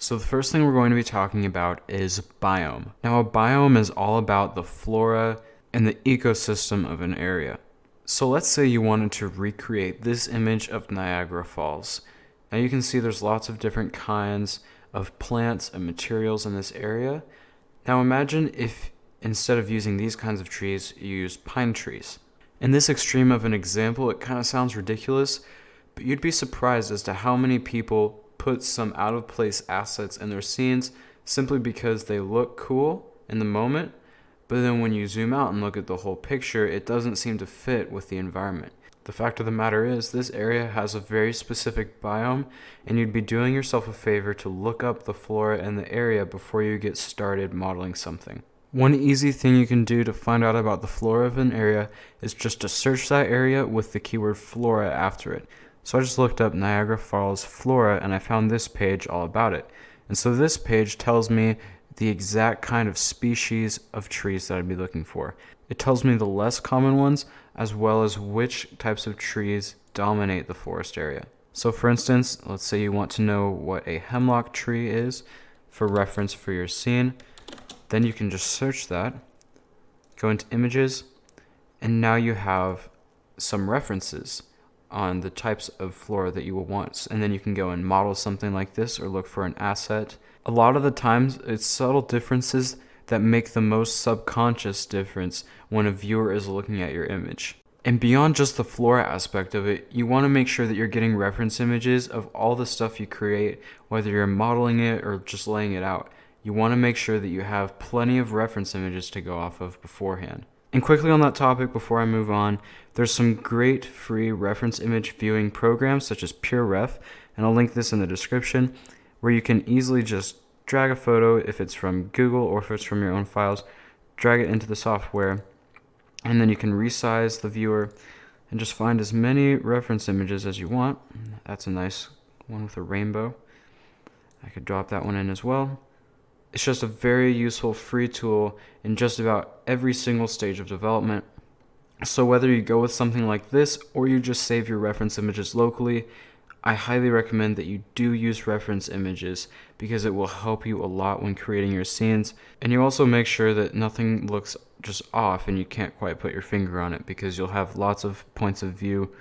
So the first thing we're going to be talking about is biome. Now a biome is all about the flora and the ecosystem of an area. So let's say you wanted to recreate this image of Niagara Falls. Now you can see there's lots of different kinds of plants and materials in this area. Now imagine if instead of using these kinds of trees, you use pine trees. In this extreme of an example, it kind of sounds ridiculous, but you'd be surprised as to how many people put some out-of-place assets in their scenes simply because they look cool in the moment, but then when you zoom out and look at the whole picture, it doesn't seem to fit with the environment. The fact of the matter is, this area has a very specific biome, and you'd be doing yourself a favor to look up the flora in the area before you get started modeling something. One easy thing you can do to find out about the flora of an area is just to search that area with the keyword flora after it. So I just looked up Niagara Falls flora and I found this page all about it. And so this page tells me the exact kind of species of trees that I'd be looking for. It tells me the less common ones as well as which types of trees dominate the forest area. So for instance, let's say you want to know what a hemlock tree is for reference for your scene. Then you can just search that, go into images, and now you have some references on the types of flora that you will want. And then you can go and model something like this or look for an asset. A lot of the times, it's subtle differences that make the most subconscious difference when a viewer is looking at your image. And beyond just the flora aspect of it, you want to make sure that you're getting reference images of all the stuff you create, whether you're modeling it or just laying it out. You want to make sure that you have plenty of reference images to go off of beforehand. And quickly on that topic before I move on, there's some great free reference image viewing programs such as PeerRef, and I'll link this in the description, where you can easily just drag a photo if it's from Google or if it's from your own files, drag it into the software, and then you can resize the viewer and just find as many reference images as you want. That's a nice one with a rainbow. I could drop that one in as well. It's just a very useful free tool in just about every single stage of development. So whether you go with something like this or you just save your reference images locally, I highly recommend that you do use reference images because it will help you a lot when creating your scenes. And you also make sure that nothing looks just off and you can't quite put your finger on it because you'll have lots of points of view